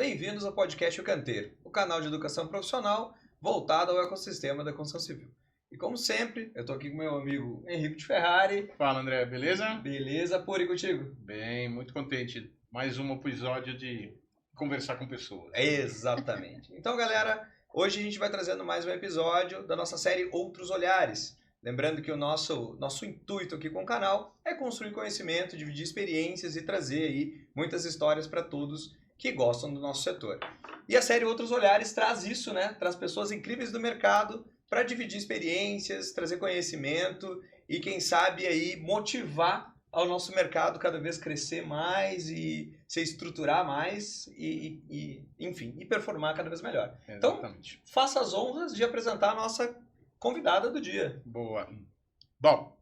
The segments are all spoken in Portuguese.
Bem-vindos ao podcast O Canteiro, o canal de educação profissional voltado ao ecossistema da construção civil. E como sempre, eu estou aqui com meu amigo Henrico de Ferrari. Fala, André, beleza? Beleza, Puri, contigo? Bem, muito contente. Mais um episódio de conversar com pessoas. Exatamente. Então, galera, hoje a gente vai trazendo mais um episódio da nossa série Outros Olhares. Lembrando que o nosso intuito aqui com o canal é construir conhecimento, dividir experiências e trazer aí muitas histórias para todos que gostam do nosso setor. E a série Outros Olhares traz isso, né? Traz pessoas incríveis do mercado para dividir experiências, trazer conhecimento e, quem sabe, aí motivar ao nosso mercado cada vez crescer mais e se estruturar mais enfim, e performar cada vez melhor. Exatamente. Então, faça as honras de apresentar a nossa convidada do dia. Boa. Bom,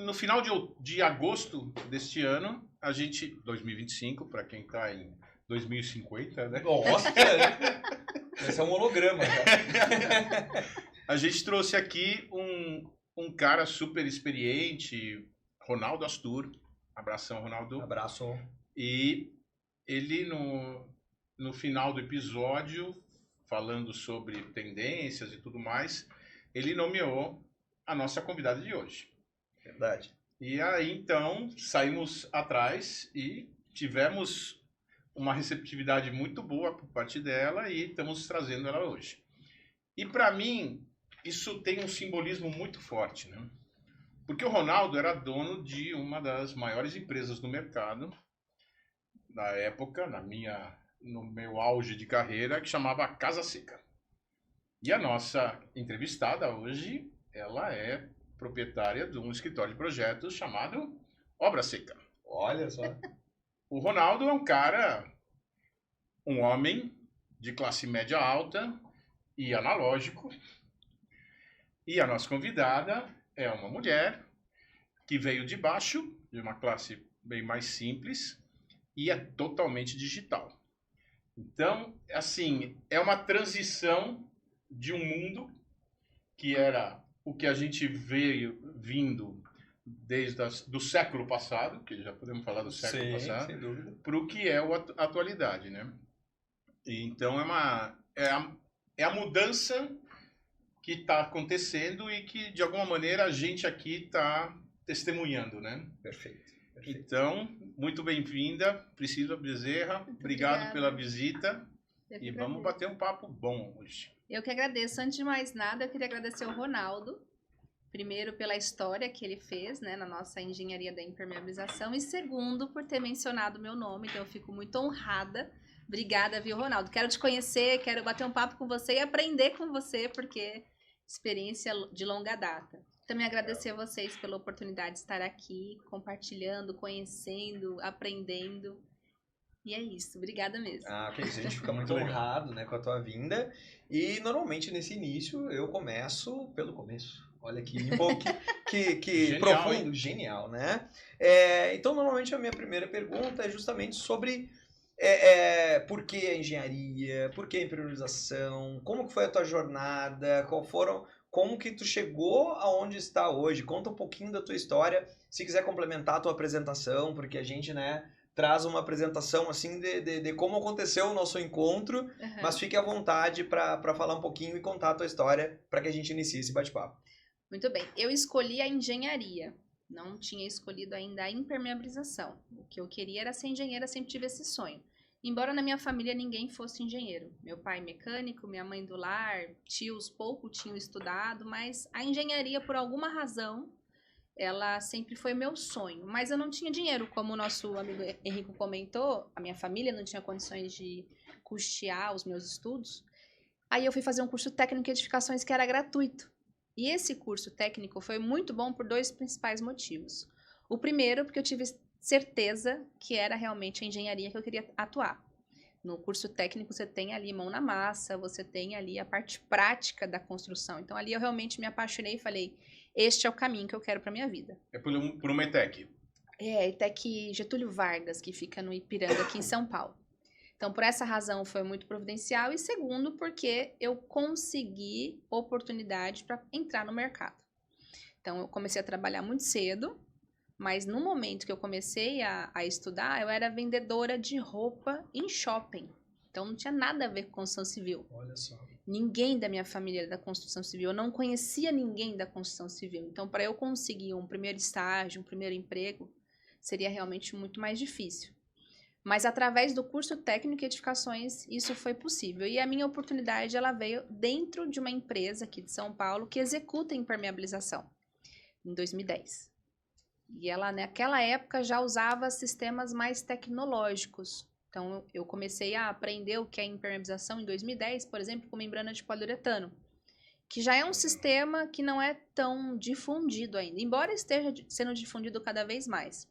no final de agosto deste ano, 2025, para quem está em 2050, né? Nossa, esse é um holograma. A gente trouxe aqui um cara super experiente, Ronaldo Astur. Abração, Ronaldo. Abraço. E ele, no final do episódio, falando sobre tendências e tudo mais, ele nomeou a nossa convidada de hoje. Verdade. E aí, então, saímos atrás e tivemos uma receptividade muito boa por parte dela e estamos trazendo ela hoje. E para mim, isso tem um simbolismo muito forte, né? Porque o Ronaldo era dono de uma das maiores empresas do mercado na época, no meu auge de carreira, que chamava Casa Seca. E a nossa entrevistada hoje, ela é proprietária de um escritório de projetos chamado Obra Seca. Olha só. O Ronaldo é um homem de classe média alta e analógico. E a nossa convidada é uma mulher que veio de baixo, de uma classe bem mais simples, e é totalmente digital. Então, assim, é uma transição de um mundo que era o que a gente veio vindo desde do século passado, que já podemos falar do século passado, sem dúvida, para o que é a atualidade, né? E então é a mudança que está acontecendo e que, de alguma maneira, a gente aqui está testemunhando, né? Perfeito. Então, muito bem-vinda, Priscila Bezerra. Obrigado pela visita. E vamos bater um papo bom hoje. Eu que agradeço. Antes de mais nada, eu queria agradecer ao Ronaldo. Primeiro, pela história que ele fez, né, na nossa engenharia da impermeabilização. E segundo, por ter mencionado o meu nome. Então, eu fico muito honrada. Obrigada, viu, Ronaldo? Quero te conhecer, quero bater um papo com você e aprender com você, porque experiência de longa data. Também agradecer a vocês pela oportunidade de estar aqui, compartilhando, conhecendo, aprendendo. E é isso, obrigada mesmo. Ok, a gente fica muito honrado, né, com a tua vinda. E normalmente nesse início eu começo pelo começo. Olha que Genial, profundo, hein? genial, né? Então normalmente a minha primeira pergunta é justamente sobre por que a engenharia, por que a impermeabilização, como que foi a tua jornada, como que tu chegou aonde está hoje. Conta um pouquinho da tua história, se quiser complementar a tua apresentação, porque a gente, né, traz uma apresentação assim de como aconteceu o nosso encontro, mas fique à vontade para falar um pouquinho e contar a tua história para que a gente inicie esse bate-papo. Muito bem, eu escolhi a engenharia, não tinha escolhido ainda a impermeabilização. O que eu queria era ser engenheira, sempre tive esse sonho. Embora na minha família ninguém fosse engenheiro. Meu pai mecânico, minha mãe do lar, tios pouco tinham estudado, mas a engenharia, por alguma razão, ela sempre foi meu sonho. Mas eu não tinha dinheiro, como o nosso amigo Henrico comentou, a minha família não tinha condições de custear os meus estudos. Aí eu fui fazer um curso técnico de edificações que era gratuito. E esse curso técnico foi muito bom por dois principais motivos. O primeiro, porque eu tive certeza que era realmente a engenharia que eu queria atuar. No curso técnico você tem ali mão na massa, você tem ali a parte prática da construção. Então ali eu realmente me apaixonei e falei, este é o caminho que eu quero para minha vida. É por uma ETEC. ETEC Getúlio Vargas, que fica no Ipiranga, aqui em São Paulo. Então, por essa razão, foi muito providencial. E segundo, porque eu consegui oportunidade para entrar no mercado. Então, eu comecei a trabalhar muito cedo, Mas no momento que eu comecei a estudar, eu era vendedora de roupa em shopping. Então não tinha nada a ver com construção civil. Olha só. Ninguém da minha família era da construção civil. Eu não conhecia ninguém da construção civil. Então, para eu conseguir um primeiro estágio, um primeiro emprego, seria realmente muito mais difícil. Mas através do curso técnico e edificações, isso foi possível. E a minha oportunidade, ela veio dentro de uma empresa aqui de São Paulo que executa impermeabilização, em 2010. E ela, naquela época, já usava sistemas mais tecnológicos. Então, eu comecei a aprender o que é impermeabilização em 2010, por exemplo, com membrana de poliuretano, que já é um sistema que não é tão difundido ainda, embora esteja sendo difundido cada vez mais.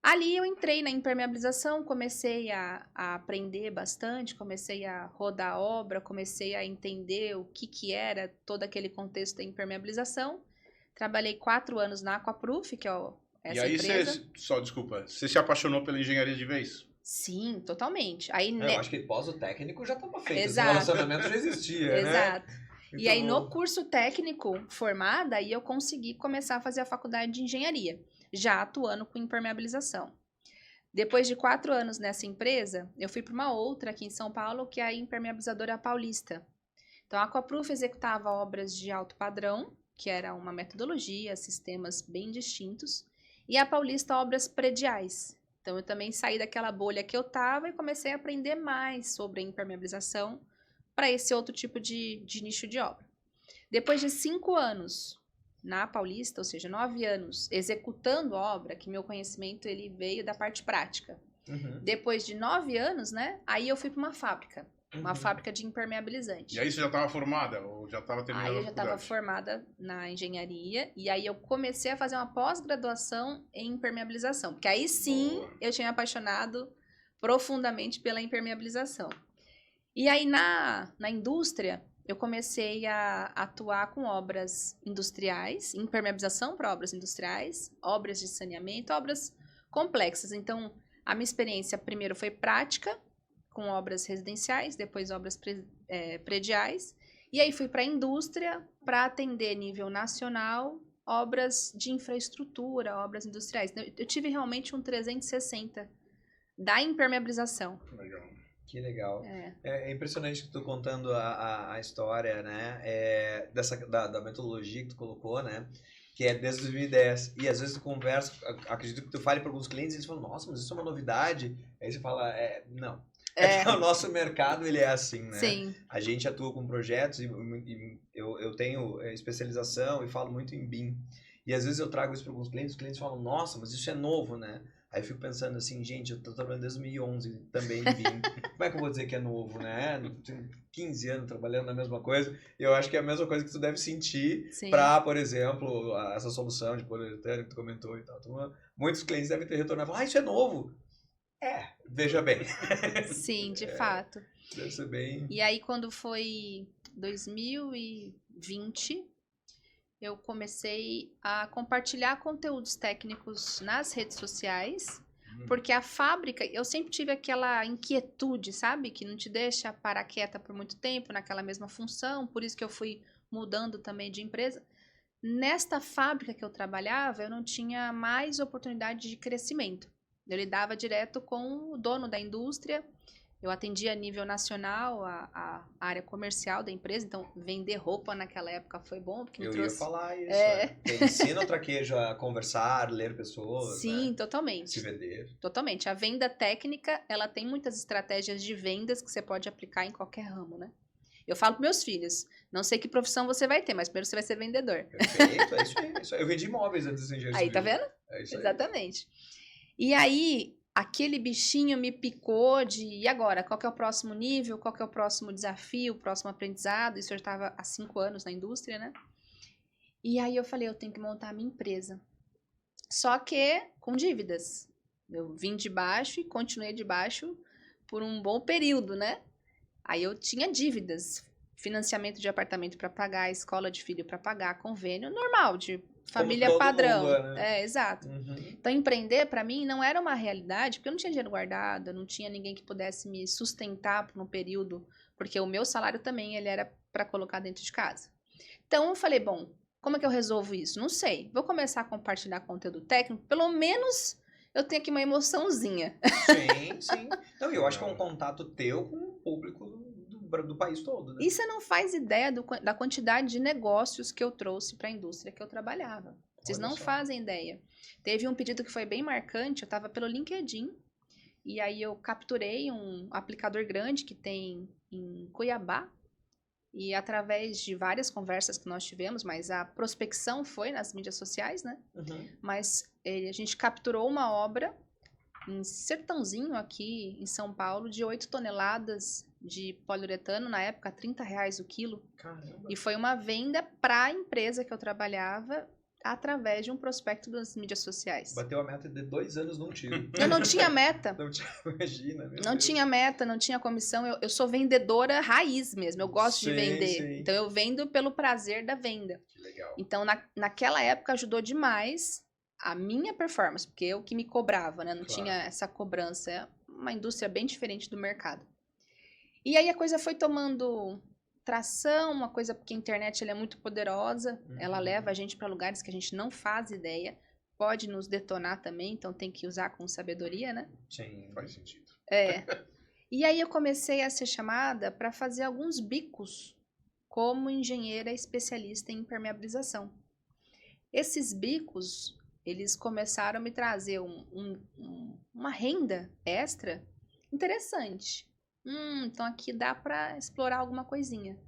Ali eu entrei na impermeabilização, comecei a aprender bastante, comecei a rodar a obra, comecei a entender o que era todo aquele contexto da impermeabilização. Trabalhei 4 anos na Aquaproof, que é essa empresa. Desculpa, você se apaixonou pela engenharia de vez? Sim, totalmente. Aí, Eu acho que pós o técnico já estava feito, esse Exato. relacionamento já existia, né? Exato. Então, E aí, no curso técnico formada, aí eu consegui começar a fazer a faculdade de engenharia, já atuando com impermeabilização. Depois de 4 anos nessa empresa, eu fui para uma outra aqui em São Paulo, que é a Impermeabilizadora Paulista. Então, a Aquaproof executava obras de alto padrão, que era uma metodologia, sistemas bem distintos, e a Paulista, obras prediais. Então, eu também saí daquela bolha que eu estava e comecei a aprender mais sobre a impermeabilização para esse outro tipo de nicho de obra. Depois de 5 anos na Paulista, ou seja, 9 anos executando obra, que meu conhecimento ele veio da parte prática. Depois de 9 anos, né, aí eu fui para uma fábrica de impermeabilizante. E aí você já estava formada ou já estava terminando Aí a eu já estava faculdade? formada na engenharia e aí eu comecei a fazer uma pós-graduação em impermeabilização, porque aí sim eu tinha me apaixonado profundamente pela impermeabilização. E aí na indústria eu comecei a atuar com obras industriais, impermeabilização para obras industriais, obras de saneamento, obras complexas. Então, a minha experiência primeiro foi prática, com obras residenciais, depois obras prediais, e aí fui para a indústria para atender nível nacional, obras de infraestrutura, obras industriais. Eu tive realmente um 360 da impermeabilização. Legal. Que legal. É impressionante que tu contando a história, né, da metodologia que tu colocou, né, que é desde 2010. E às vezes tu conversa, acredito que tu fale para alguns clientes e eles falam, nossa, mas isso é uma novidade. Aí você fala, não. É que o nosso mercado, ele é assim, né? Sim. A gente atua com projetos e eu tenho especialização e falo muito em BIM. E às vezes eu trago isso para alguns clientes, os clientes falam, nossa, mas isso é novo, né? Aí eu fico pensando assim, gente, eu tô trabalhando desde 2011 também em BIM. Como é que eu vou dizer que é novo, né? Tenho 15 anos trabalhando na mesma coisa. Eu acho que é a mesma coisa que tu deve sentir para, por exemplo, essa solução de poliuretano que tu comentou e tal. Então, muitos clientes devem ter retornado e falar, isso é novo. Veja bem. Sim, de fato. Deve ser bem... E aí, quando foi 2020, eu comecei a compartilhar conteúdos técnicos nas redes sociais, porque a fábrica, eu sempre tive aquela inquietude, sabe? Que não te deixa parar quieta por muito tempo naquela mesma função, por isso que eu fui mudando também de empresa. Nesta fábrica que eu trabalhava, eu não tinha mais oportunidade de crescimento. Eu lidava direto com o dono da indústria, eu atendia a nível nacional, a área comercial da empresa, então vender roupa naquela época foi bom, porque me trouxe... ia falar isso, ensina o traquejo a conversar, ler pessoas, Sim, né? Totalmente. Se vender. Totalmente. A venda técnica, ela tem muitas estratégias de vendas que você pode aplicar em qualquer ramo, né? Eu falo para meus filhos, não sei que profissão você vai ter, mas primeiro você vai ser vendedor. Perfeito, é isso aí. Eu vendi imóveis antes de engenheiro Aí, tá vendo? É isso aí. Exatamente. E aí, aquele bichinho me picou e agora? Qual que é o próximo nível? Qual que é o próximo desafio? O próximo aprendizado? Isso eu estava há 5 anos na indústria, né? E aí eu falei, eu tenho que montar a minha empresa. Só que com dívidas. Eu vim de baixo e continuei de baixo por um bom período, né? Aí eu tinha dívidas, financiamento de apartamento para pagar, escola de filho para pagar, convênio normal, de família padrão. Mundo, né? Exato. Então, empreender para mim não era uma realidade, porque eu não tinha dinheiro guardado, eu não tinha ninguém que pudesse me sustentar por um período, porque o meu salário também ele era para colocar dentro de casa. Então, eu falei, bom, Como é que eu resolvo isso? Não sei. Vou começar a compartilhar conteúdo técnico, pelo menos eu tenho aqui uma emoçãozinha. Sim. Então, eu acho que é um contato teu com o público do país todo, né? E você não faz ideia da quantidade de negócios que eu trouxe para a indústria que eu trabalhava. Vocês Olha não só. fazem ideia. Teve um pedido que foi bem marcante, eu estava pelo LinkedIn, e aí eu capturei um aplicador grande que tem em Cuiabá, e através de várias conversas que nós tivemos, mas a prospecção foi nas mídias sociais, né? Uhum. Mas a gente capturou uma obra em Sertãozinho, aqui em São Paulo, de 8 toneladas de poliuretano, na época R$30 o quilo. Caramba. E foi uma venda para a empresa que eu trabalhava através de um prospecto das mídias sociais. Bateu a meta de 2 anos num tiro. Eu não tinha meta. Não tinha, imagina. Meu Não Deus. tinha meta, não tinha comissão. Eu sou vendedora raiz mesmo. Eu gosto de Sim, vender. sim. Então eu vendo pelo prazer da venda. Que legal. Então naquela época ajudou demais a minha performance, porque eu que me cobrava, né? Não Claro. tinha essa cobrança. É uma indústria bem diferente do mercado. E aí a coisa foi tomando tração, uma coisa porque a internet ela é muito poderosa, ela leva a gente para lugares que a gente não faz ideia, pode nos detonar também, então tem que usar com sabedoria, né? Sim. Faz sentido. E aí eu comecei a ser chamada para fazer alguns bicos como engenheira especialista em impermeabilização. Esses bicos, eles começaram a me trazer uma renda extra interessante. Então aqui dá para explorar alguma coisinha.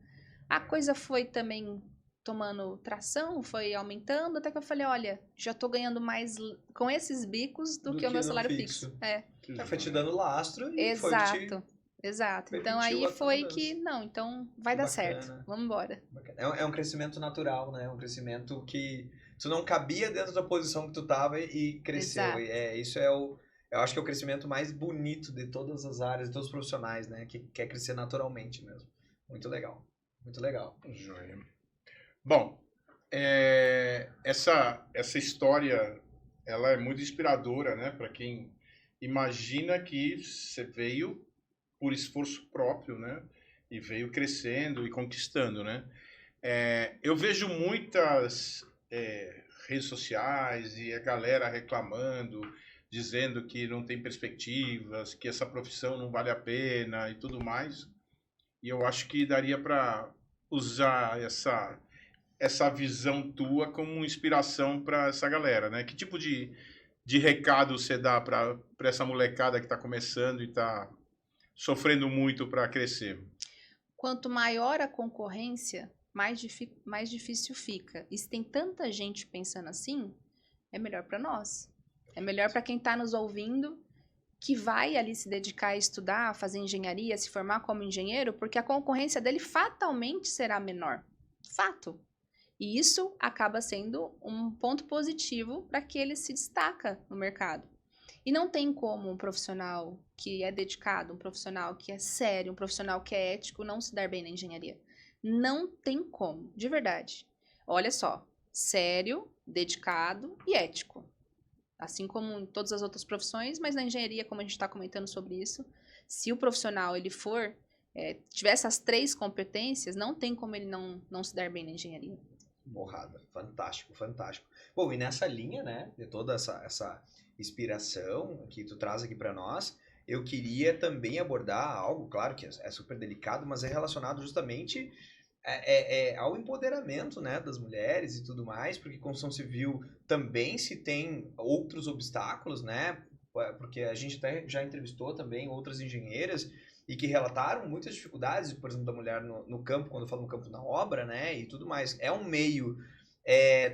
A coisa foi também tomando tração, foi aumentando, até que eu falei, olha, já tô ganhando mais com esses bicos do que o meu no salário fixo. Foi te dando lastro e Exato. Então permitiu aí a foi mudança. que, não, então vai Que dar bacana. certo, vamos embora. É um crescimento natural, né? É um crescimento que tu não cabia dentro da posição que tu tava e cresceu. Exato. Isso eu acho que é o crescimento mais bonito de todas as áreas, de todos os profissionais, né? Que quer crescer naturalmente mesmo. Muito legal. Muito legal. Joia. Bom, essa história, ela é muito inspiradora, né? Para quem imagina que você veio por esforço próprio, né? E veio crescendo e conquistando, né? Eu vejo muitas redes sociais e a galera reclamando, dizendo que não tem perspectivas, que essa profissão não vale a pena e tudo mais. E eu acho que daria para usar essa visão tua como inspiração para essa galera, né? Que tipo de recado você dá para essa molecada que está começando e está sofrendo muito para crescer? Quanto maior a concorrência, mais difícil fica. E se tem tanta gente pensando assim, é melhor para nós. É melhor para quem está nos ouvindo, que vai ali se dedicar a estudar, a fazer engenharia, se formar como engenheiro, porque a concorrência dele fatalmente será menor. Fato. E isso acaba sendo um ponto positivo para que ele se destaca no mercado. E não tem como um profissional que é dedicado, um profissional que é sério, um profissional que é ético, não se dar bem na engenharia. Não tem como, de verdade. Olha só, sério, dedicado e ético. Assim como em todas as outras profissões, mas na engenharia, como a gente está comentando sobre isso, se o profissional ele tiver essas 3 competências, não tem como ele não se dar bem na engenharia. Borrada. Fantástico. Bom, e nessa linha, né, de toda essa inspiração que tu traz aqui para nós, eu queria também abordar algo, claro que é super delicado, mas é relacionado justamente ao empoderamento, né, das mulheres e tudo mais, porque construção civil também se tem outros obstáculos, né, porque a gente até já entrevistou também outras engenheiras e que relataram muitas dificuldades, por exemplo, da mulher no campo, quando eu falo no campo na obra, né, e tudo mais. É um meio,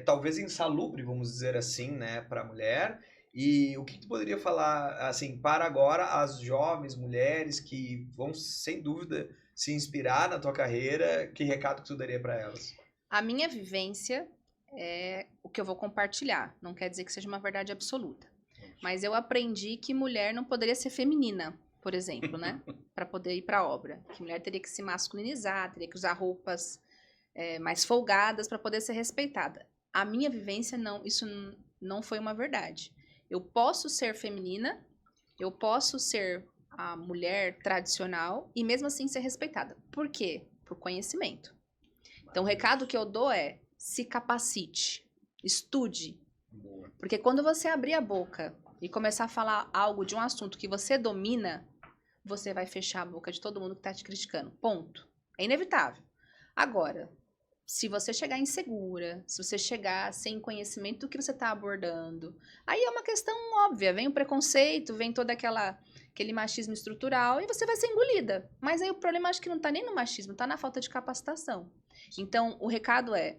talvez insalubre, vamos dizer assim, né, para a mulher. E o que tu poderia falar, assim, para agora as jovens mulheres que vão, sem dúvida, se inspirar na tua carreira, que recado que tu daria para elas? A minha vivência é o que eu vou compartilhar. Não quer dizer que seja uma verdade absoluta. Mas eu aprendi que mulher não poderia ser feminina, por exemplo, né? Para poder ir para a obra. Que mulher teria que se masculinizar, teria que usar roupas mais folgadas para poder ser respeitada. A minha vivência, isso não foi uma verdade. Eu posso ser feminina, eu posso ser a mulher tradicional e mesmo assim ser respeitada. Por quê? Por conhecimento. Então, o recado que eu dou se capacite, estude. Boa. Porque quando você abrir a boca e começar a falar algo de um assunto que você domina, você vai fechar a boca de todo mundo que tá te criticando. Ponto. É inevitável. Agora, se você chegar insegura, se você chegar sem conhecimento do que você está abordando, aí é uma questão óbvia. Vem o preconceito, vem todo aquele machismo estrutural e você vai ser engolida. Mas aí o problema acho que não está nem no machismo, está na falta de capacitação. Então, o recado é,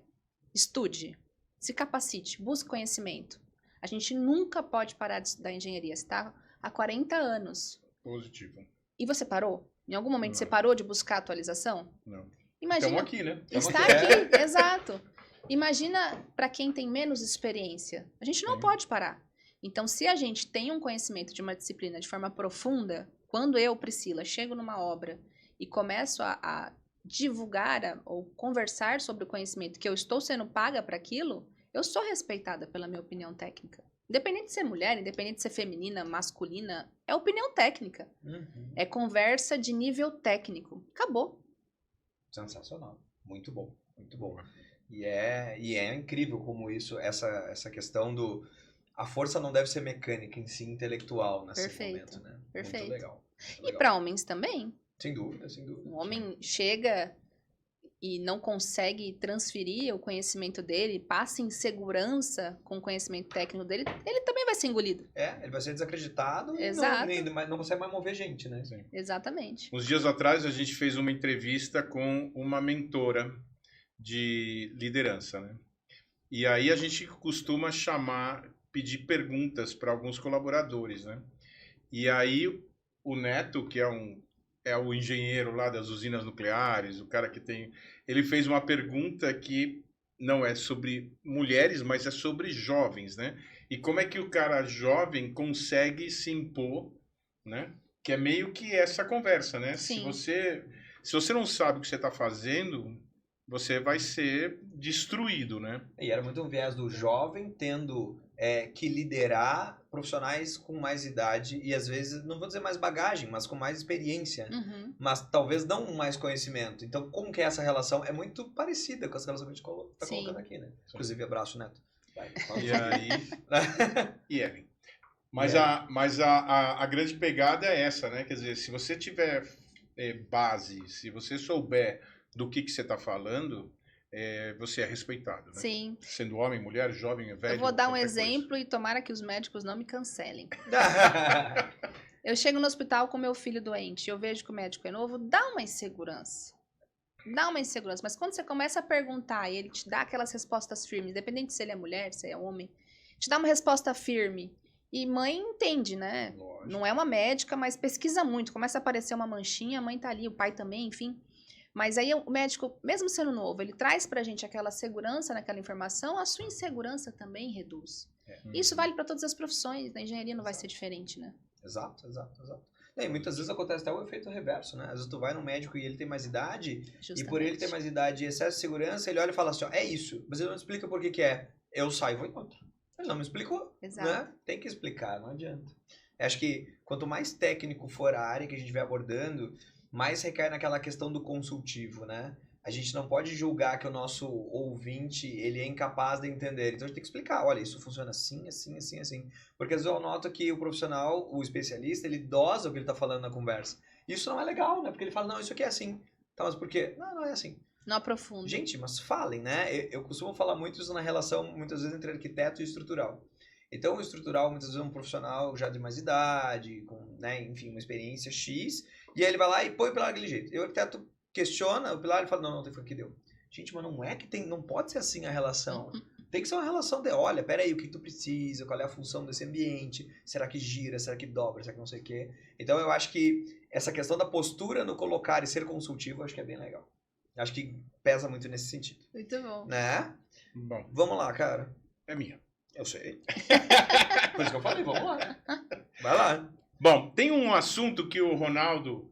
estude, se capacite, busque conhecimento. A gente nunca pode parar de estudar engenharia. Você está há 40 anos. Positivo. E você parou? Em algum momento Não. você parou de buscar atualização? Não. Imagina. Estamos aqui, né? Está aqui, exato. Imagina para quem tem menos experiência. A gente não Sim. pode parar. Então, se a gente tem um conhecimento de uma disciplina de forma profunda, quando eu, Priscila, chego numa obra e começo a divulgar ou conversar sobre o conhecimento que eu estou sendo paga para aquilo, eu sou respeitada pela minha opinião técnica. Independente de ser mulher, independente de ser feminina, masculina, é opinião técnica. É conversa de nível técnico. Acabou. Sensacional. Muito bom, muito bom. E é incrível como essa questão do... A força não deve ser mecânica, em si intelectual nesse Perfeito, momento, né? perfeito. Muito legal. Muito E legal. para homens também. Sem dúvida, sem dúvida. Um homem chega e não consegue transferir o conhecimento dele, passa insegurança com o conhecimento técnico dele, ele também vai ser engolido. Ele vai ser desacreditado Exato. e não consegue mais mover gente, né? Sim. Exatamente. Uns dias atrás a gente fez uma entrevista com uma mentora de liderança, né? E aí a gente costuma pedir perguntas para alguns colaboradores, né? E aí o Neto, que é o engenheiro lá das usinas nucleares, o cara que tem... Ele fez uma pergunta que não é sobre mulheres, mas é sobre jovens, né? E como é que o cara jovem consegue se impor, né? Que é meio que essa conversa, né? Sim. Se você não sabe o que você está fazendo, você vai ser destruído, né? E era muito um viés do jovem tendo que liderar profissionais com mais idade e às vezes, não vou dizer mais bagagem, mas com mais experiência, Uhum. mas talvez não mais conhecimento. Então, como que é essa relação? É muito parecida com essa relação que a gente está Sim. colocando aqui, né? Inclusive, abraço, Neto. Vai, E aí... e Ellen. Mas, E a grande pegada é essa, né? Quer dizer, se você tiver base, se você souber do que você está falando, você é respeitado, né? Sim. Sendo homem, mulher, jovem, velho. Eu vou dar um qualquer exemplo e tomara que os médicos não me cancelem. Eu chego no hospital com meu filho doente, eu vejo que o médico é novo, dá uma insegurança. Dá uma insegurança. Mas quando você começa a perguntar e ele te dá aquelas respostas firmes, independente se ele é mulher, se é homem, te dá uma resposta firme. E mãe entende, né? Lógico. Não é uma médica, mas pesquisa muito. Começa a aparecer uma manchinha, a mãe tá ali, o pai também, enfim. Mas aí o médico, mesmo sendo conovo, ele traz pra gente aquela segurança naquela informação, a sua insegurança também reduz. Isso vale para todas as profissões, na engenharia não vai ser diferente, né? Exato. E muitas vezes acontece até o efeito reverso, né? Às vezes tu vai num médico e ele tem mais idade, e por ele ter mais idade e excesso de segurança, ele olha e fala assim, ó, é isso, mas ele não explica por que é. Eu saio e vou em outro. Ele não me explicou, Exato. né? Tem que explicar, não adianta. Acho que quanto mais técnico for a área que a gente vai abordando, mais recai naquela questão do consultivo, né? A gente não pode julgar que o nosso ouvinte, ele é incapaz de entender. Então a gente tem que explicar, olha, isso funciona assim. Porque às vezes eu noto que o profissional, o especialista, ele dosa o que ele está falando na conversa. Isso não é legal, né? Porque ele fala, não, isso aqui é assim. Tá, mas por quê? Não é assim. Não aprofunda. Gente, mas falem, né? Eu costumo falar muito isso na relação, muitas vezes, entre arquiteto e estrutural. Então, o estrutural, muitas vezes, é um profissional já de mais idade, com, né, enfim, uma experiência X, e aí ele vai lá e põe o pilar daquele jeito. E o arquiteto questiona o pilar e fala, não, foi que deu. Gente, mas não é que tem, não pode ser assim a relação. Tem que ser uma relação de, olha, peraí, o que tu precisa, qual é a função desse ambiente, será que gira, será que dobra, será que não sei o quê. Então, eu acho que essa questão da postura no colocar e ser consultivo, eu acho que é bem legal. Acho que pesa muito nesse sentido. Muito bom. Né? Bom. Vamos lá, cara. É minha. Eu sei. Por isso que eu falei, vamos lá. Vai lá. Bom, tem um assunto que o Ronaldo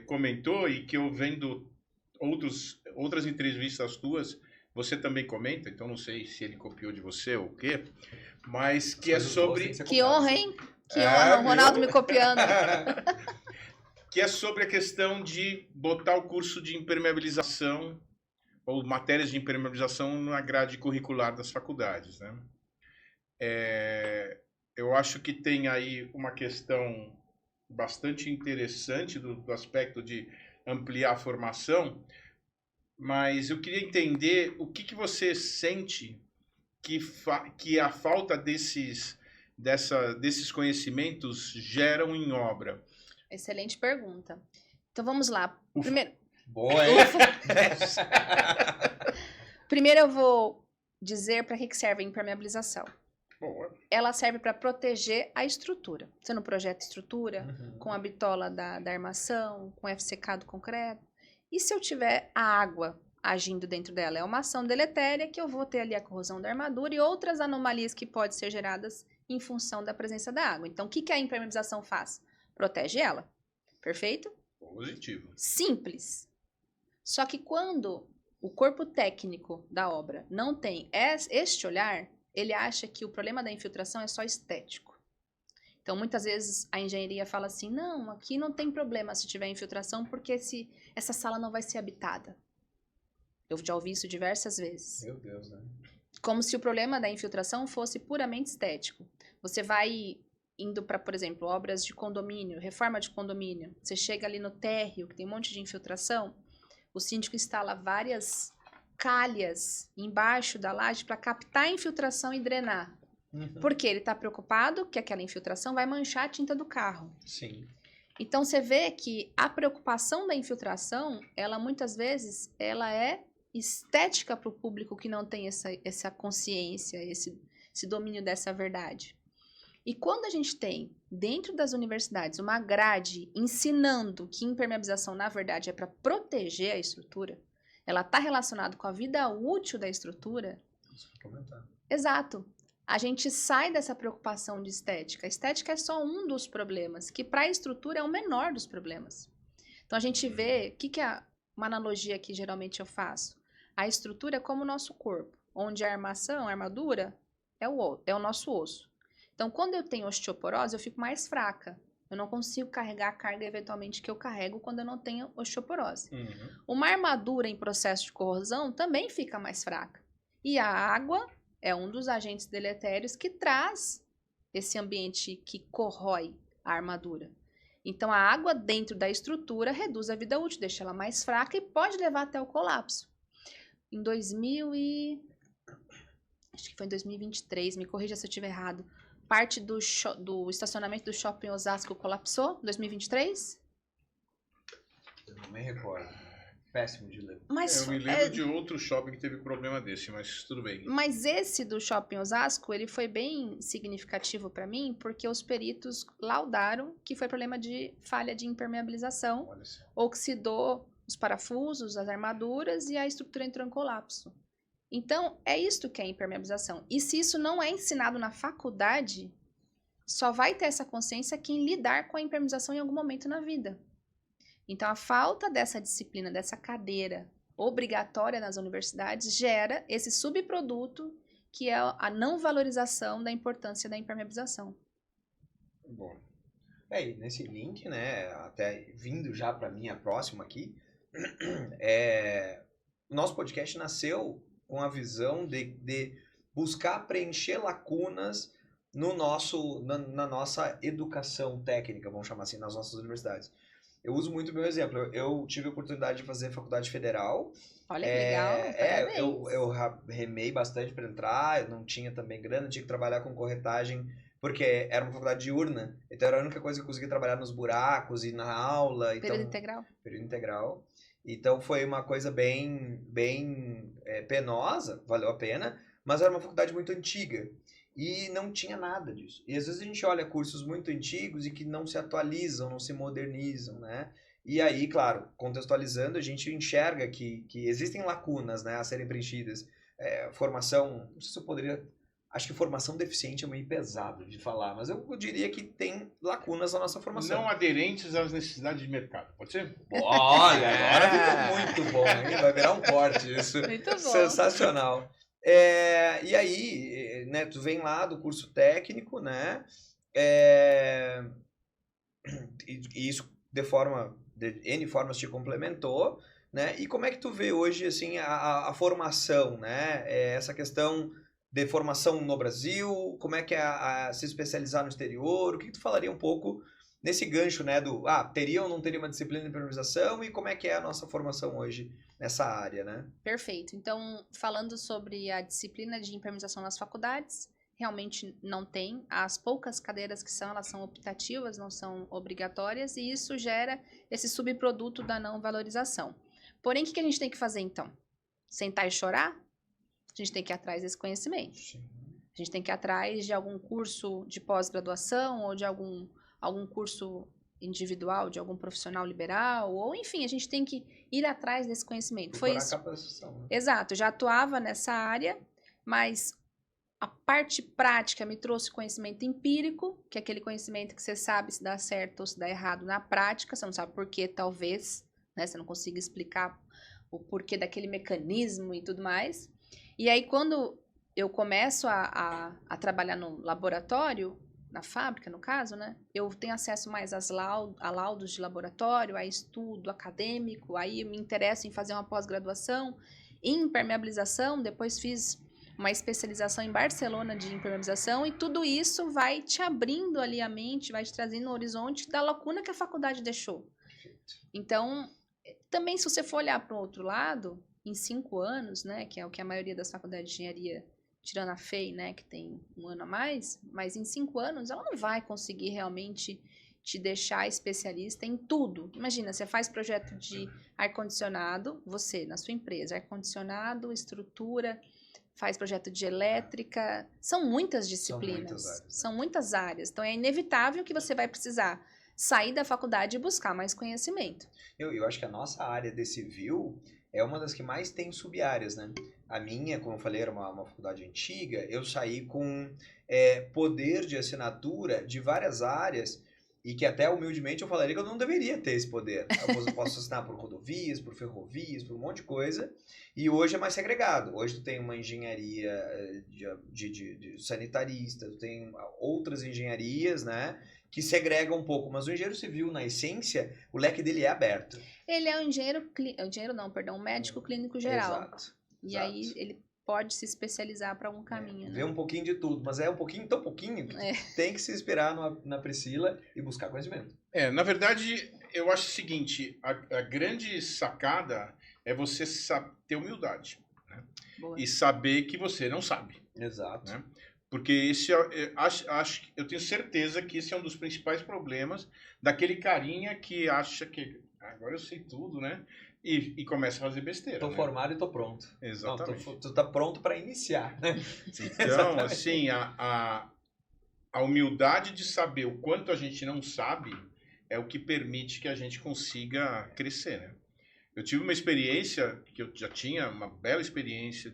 comentou e que eu vendo outras entrevistas tuas, você também comenta, então não sei se ele copiou de você ou o quê, mas que é sobre... Que honra, hein? Que honra, o Ronaldo me copiando. Que é sobre a questão de botar o curso de impermeabilização ou matérias de impermeabilização na grade curricular das faculdades, né? Eu acho que tem aí uma questão bastante interessante do aspecto de ampliar a formação, mas eu queria entender o que você sente que a falta desses conhecimentos geram em obra. Excelente pergunta. Então vamos lá. Primeiro, boa, hein? Primeiro eu vou dizer para que serve a impermeabilização. Boa. Ela serve para proteger a estrutura. Você não projeta estrutura com a bitola da armação, com o FCK do concreto. E se eu tiver a água agindo dentro dela? É uma ação deletéria que eu vou ter ali a corrosão da armadura e outras anomalias que podem ser geradas em função da presença da água. Então, o que a impermeabilização faz? Protege ela. Perfeito? Positivo. Simples. Só que quando o corpo técnico da obra não tem este olhar, ele acha que o problema da infiltração é só estético. Então, muitas vezes, a engenharia fala assim, não, aqui não tem problema se tiver infiltração, porque essa sala não vai ser habitada. Eu já ouvi isso diversas vezes. Meu Deus, né? Como se o problema da infiltração fosse puramente estético. Você vai indo para, por exemplo, obras de condomínio, reforma de condomínio. Você chega ali no térreo, que tem um monte de infiltração, o síndico instala várias calhas embaixo da laje para captar a infiltração e drenar. Porque ele está preocupado que aquela infiltração vai manchar a tinta do carro. Sim. Então, você vê que a preocupação da infiltração, ela muitas vezes, ela é estética para o público que não tem essa consciência, esse domínio dessa verdade. E quando a gente tem, dentro das universidades, uma grade ensinando que impermeabilização, na verdade, é para proteger a estrutura, ela está relacionada com a vida útil da estrutura. Exato. A gente sai dessa preocupação de estética. A estética é só um dos problemas, que para a estrutura é o menor dos problemas. Então, a gente vê, o que é uma analogia que geralmente eu faço? A estrutura é como o nosso corpo, onde a armação, a armadura, é o nosso osso. Então, quando eu tenho osteoporose, eu fico mais fraca. Eu não consigo carregar a carga, eventualmente, que eu carrego quando eu não tenho osteoporose. Uma armadura em processo de corrosão também fica mais fraca. E a água é um dos agentes deletérios que traz esse ambiente que corrói a armadura. Então, a água dentro da estrutura reduz a vida útil, deixa ela mais fraca e pode levar até o colapso. Em acho que foi em 2023, me corrija se eu estiver errado, parte do estacionamento do shopping Osasco colapsou, 2023? Eu não me recordo. Péssimo de lembro. Mas, eu me lembro de outro shopping que teve problema desse, mas tudo bem. Mas esse do shopping Osasco, ele foi bem significativo para mim, porque os peritos laudaram que foi problema de falha de impermeabilização, oxidou os parafusos, as armaduras e a estrutura entrou em colapso. Então, é isto que é impermeabilização. E se isso não é ensinado na faculdade, só vai ter essa consciência quem lidar com a impermeabilização em algum momento na vida. Então, a falta dessa disciplina, dessa cadeira obrigatória nas universidades, gera esse subproduto que é a não valorização da importância da impermeabilização. Bom, e nesse link, né, até vindo já para minha próxima aqui, o nosso podcast nasceu com a visão de buscar preencher lacunas no na nossa educação técnica, vamos chamar assim, nas nossas universidades. Eu uso muito o meu exemplo. Eu tive a oportunidade de fazer faculdade federal. Olha que legal. Eu remei bastante para entrar, eu não tinha também grana, tinha que trabalhar com corretagem, porque era uma faculdade diurna. Então era a única coisa que eu conseguia trabalhar nos buracos e na aula. Período integral. Período integral. Então foi uma coisa bem penosa, valeu a pena, mas era uma faculdade muito antiga. E não tinha nada disso. E às vezes a gente olha cursos muito antigos e que não se atualizam, não se modernizam, né? E aí, claro, contextualizando, a gente enxerga que existem lacunas, né, a serem preenchidas. Formação, não sei se eu poderia... Acho que formação deficiente é meio pesado de falar, mas eu diria que tem lacunas na nossa formação. Não aderentes às necessidades de mercado, pode ser? Olha, agora ficou muito bom, hein? Vai virar um corte isso. Muito bom. Sensacional. E aí, né, tu vem lá do curso técnico, né, e isso de N formas te complementou, né? E como é que tu vê hoje, assim, a formação, né? Essa questão de formação no Brasil, como é que é se especializar no exterior? O que tu falaria um pouco nesse gancho, né? Teria ou não teria uma disciplina de impermeabilização e como é que é a nossa formação hoje nessa área, né? Perfeito. Então, falando sobre a disciplina de impermeabilização nas faculdades, realmente não tem. As poucas cadeiras que são, elas são optativas, não são obrigatórias, e isso gera esse subproduto da não valorização. Porém, o que a gente tem que fazer, então? Sentar e chorar? A gente tem que ir atrás desse conhecimento. Sim. A gente tem que ir atrás de algum curso de pós-graduação ou de algum curso individual, de algum profissional liberal, ou enfim, a gente tem que ir atrás desse conhecimento. Foi isso. Capacitação, né? Exato, eu já atuava nessa área, mas a parte prática me trouxe conhecimento empírico, que é aquele conhecimento que você sabe se dá certo ou se dá errado na prática, você não sabe por quê, talvez, né? Você não consiga explicar o porquê daquele mecanismo e tudo mais. E aí, quando eu começo a trabalhar no laboratório, na fábrica, no caso, né? Eu tenho acesso mais a laudos de laboratório, a estudo acadêmico, aí eu me interesso em fazer uma pós-graduação em impermeabilização, depois fiz uma especialização em Barcelona de impermeabilização, e tudo isso vai te abrindo ali a mente, vai te trazendo um horizonte da lacuna que a faculdade deixou. Então, também se você for olhar para o outro lado, em 5 anos, né, que é o que a maioria das faculdades de engenharia, tirando a FEI, né, que tem 1 ano a mais, mas em 5 anos ela não vai conseguir realmente te deixar especialista em tudo. Imagina, você faz projeto de ar-condicionado, você, na sua empresa, ar-condicionado, estrutura, faz projeto de elétrica, são muitas disciplinas, são muitas áreas. Então é inevitável que você vai precisar sair da faculdade e buscar mais conhecimento. Eu acho que a nossa área de civil é uma das que mais tem sub-áreas, né? A minha, como eu falei, era uma faculdade antiga, eu saí com poder de assinatura de várias áreas e que até humildemente eu falaria que eu não deveria ter esse poder. Eu posso assinar por rodovias, por ferrovias, por um monte de coisa, e hoje é mais segregado. Hoje tu tem uma engenharia de sanitarista, tu tem outras engenharias, né, que segregam um pouco, mas o engenheiro civil, na essência, o leque dele é aberto. Ele é um médico clínico geral. Exato. E aí ele pode se especializar para um caminho. Vê um pouquinho de tudo, mas é um pouquinho, tão pouquinho, que tem que se inspirar na Priscila e buscar conhecimento. Na verdade, eu acho o seguinte, a grande sacada é você ter humildade, né? E saber que você não sabe. Exato. Né? Porque eu tenho certeza que esse é um dos principais problemas daquele carinha que acha que agora eu sei tudo, né? E começa a fazer besteira. Tô formado e tô pronto. Exatamente. Não, tu tá pronto para iniciar, né? Então, assim, a humildade de saber o quanto a gente não sabe é o que permite que a gente consiga crescer, né? Eu tive uma experiência, que eu já tinha uma bela experiência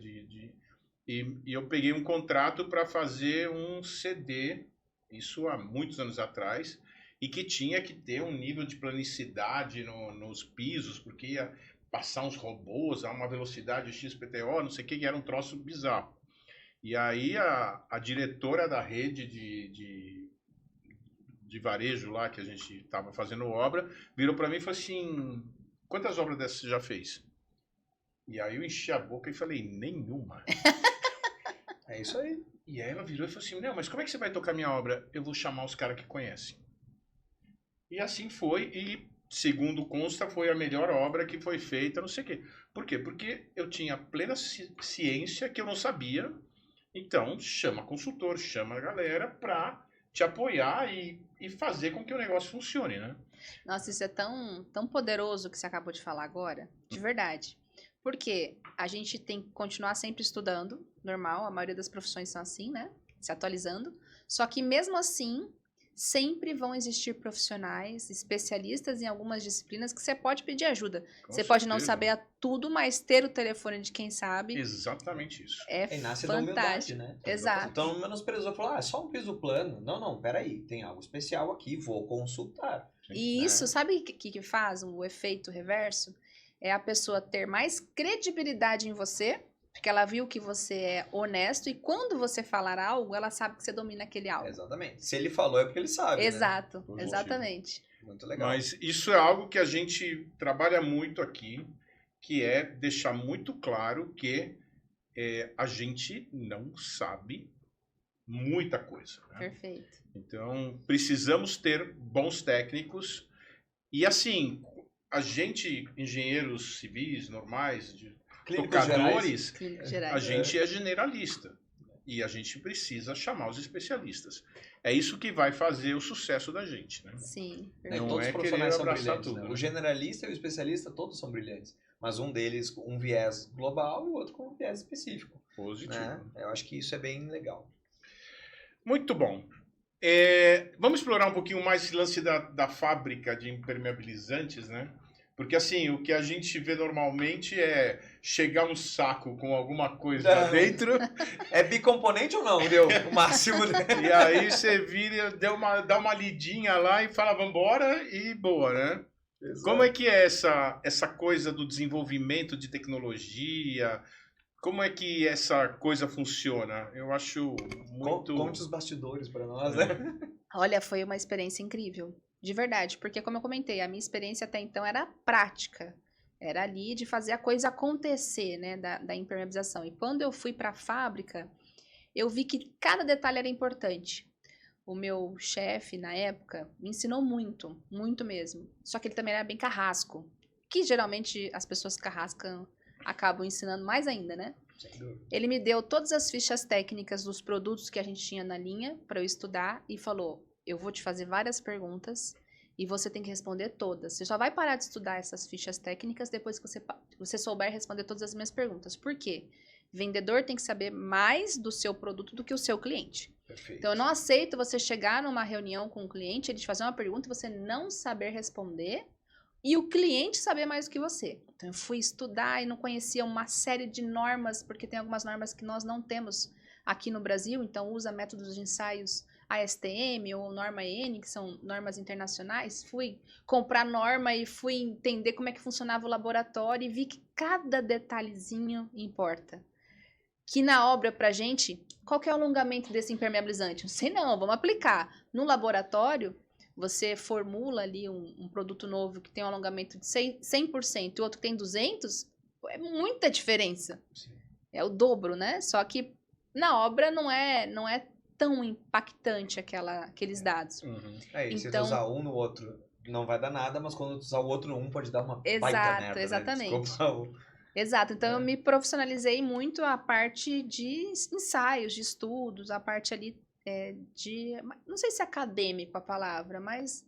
e eu peguei um contrato para fazer um CD, isso há muitos anos atrás, e que tinha que ter um nível de planicidade nos pisos, porque ia passar uns robôs a uma velocidade XPTO, não sei o que era um troço bizarro. E aí a diretora da rede de varejo lá, que a gente estava fazendo obra, virou para mim e falou assim, quantas obras dessas você já fez? E aí eu enchi a boca e falei, nenhuma. É isso aí. E aí ela virou e falou assim, não, mas como é que você vai tocar minha obra? Eu vou chamar os caras que conhecem. E assim foi, e segundo consta, foi a melhor obra que foi feita, não sei o quê. Por quê? Porque eu tinha plena ciência que eu não sabia, então chama consultor, chama a galera para te apoiar e fazer com que o negócio funcione, né? Nossa, isso é tão poderoso que você acabou de falar agora, de verdade. Porque a gente tem que continuar sempre estudando, normal, a maioria das profissões são assim, né? Se atualizando. Só que mesmo assim, sempre vão existir profissionais, especialistas em algumas disciplinas que você pode pedir ajuda. Você pode não saber tudo, mas ter o telefone de quem sabe. Exatamente isso. E nasce da humildade, né? Exato. Então, menosprezou, falou, é só um piso plano. Não, peraí, tem algo especial aqui, vou consultar. E isso, sabe o que faz o efeito reverso? É a pessoa ter mais credibilidade em você, porque ela viu que você é honesto, e quando você falar algo, ela sabe que você domina aquele algo. Exatamente. Se ele falou, é porque ele sabe, Exato, né? Exatamente. Muito legal. Mas isso é algo que a gente trabalha muito aqui, que é deixar muito claro que a gente não sabe muita coisa, né? Perfeito. Então, precisamos ter bons técnicos e, assim, a gente, engenheiros civis normais, Clínicos gerais. tocadores, Clínicos a gerais. gente é generalista e a gente precisa chamar os especialistas. É isso que vai fazer o sucesso da gente, né? Sim, Né, perfeito. Não todos é os profissionais querer são abraçar brilhantes, tudo, né? né? O generalista e o especialista, todos são brilhantes. Mas um deles com um viés global e o outro com um viés específico. Positivo. Né? Eu acho que isso é bem legal. Muito bom. Vamos explorar um pouquinho mais esse lance da fábrica de impermeabilizantes, né? Porque, assim, o que a gente vê normalmente é chegar um saco com alguma coisa lá dentro. É bicomponente ou não? Deu o máximo. E aí você vira, dá uma lidinha lá e fala, vambora, e boa, né? Exato. Como é que é essa coisa do desenvolvimento de tecnologia? Como é que essa coisa funciona? Eu acho muito... Conte os bastidores para nós, né? Olha, foi uma experiência incrível. De verdade, porque como eu comentei, a minha experiência até então era prática. Era ali de fazer a coisa acontecer, né, da impermeabilização. E quando eu fui para a fábrica, eu vi que cada detalhe era importante. O meu chefe, na época, me ensinou muito, muito mesmo. Só que ele também era bem carrasco, que geralmente as pessoas carrascam acabam ensinando mais ainda, né? Sem dúvida. Ele me deu todas as fichas técnicas dos produtos que a gente tinha na linha para eu estudar e falou: eu vou te fazer várias perguntas e você tem que responder todas. Você só vai parar de estudar essas fichas técnicas depois que você souber responder todas as minhas perguntas. Por quê? Vendedor tem que saber mais do seu produto do que o seu cliente. Perfeito. Então, eu não aceito você chegar numa reunião com um cliente, ele te fazer uma pergunta e você não saber responder e o cliente saber mais do que você. Então, eu fui estudar e não conhecia uma série de normas, porque tem algumas normas que nós não temos aqui no Brasil, então usa métodos de ensaios ASTM ou norma EN, que são normas internacionais. Fui comprar norma e fui entender como é que funcionava o laboratório e vi que cada detalhezinho importa. Que na obra pra gente, qual que é o alongamento desse impermeabilizante? Não sei não, vamos aplicar. No laboratório, você formula ali um produto novo que tem um alongamento de 100% e outro que tem 200%, é muita diferença. Sim. É o dobro, né? Só que na obra não é tão impactante aqueles dados. Uhum. Aí, se tu Então- usar um no outro, não vai dar nada, mas quando tu usar o outro no um, pode dar uma baita Exato, merda, exatamente. Né? Desculpa. Exato, então eu me profissionalizei muito a parte de ensaios, de estudos, a parte ali não sei se é acadêmico a palavra, mas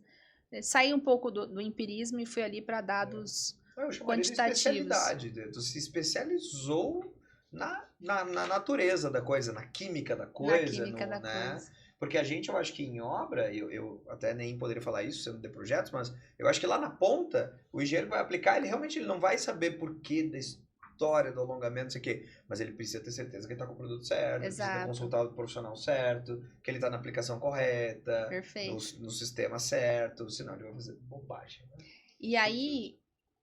saí um pouco do empirismo e fui ali para dados Eu chamaria de quantitativos. especialidade. Tu se especializou na natureza da coisa, na química da coisa. Na química da né? coisa. Porque a gente, eu acho que em obra, eu até nem poderia falar isso sendo de projetos, mas eu acho que lá na ponta, o engenheiro vai aplicar, ele realmente não vai saber por que da história do alongamento, não sei o quê, mas ele precisa ter certeza que ele está com o produto certo, ele precisa Exato. consultar o profissional certo, que ele está na aplicação correta, Perfeito. no sistema certo, senão ele vai fazer bobagem. Né? E aí,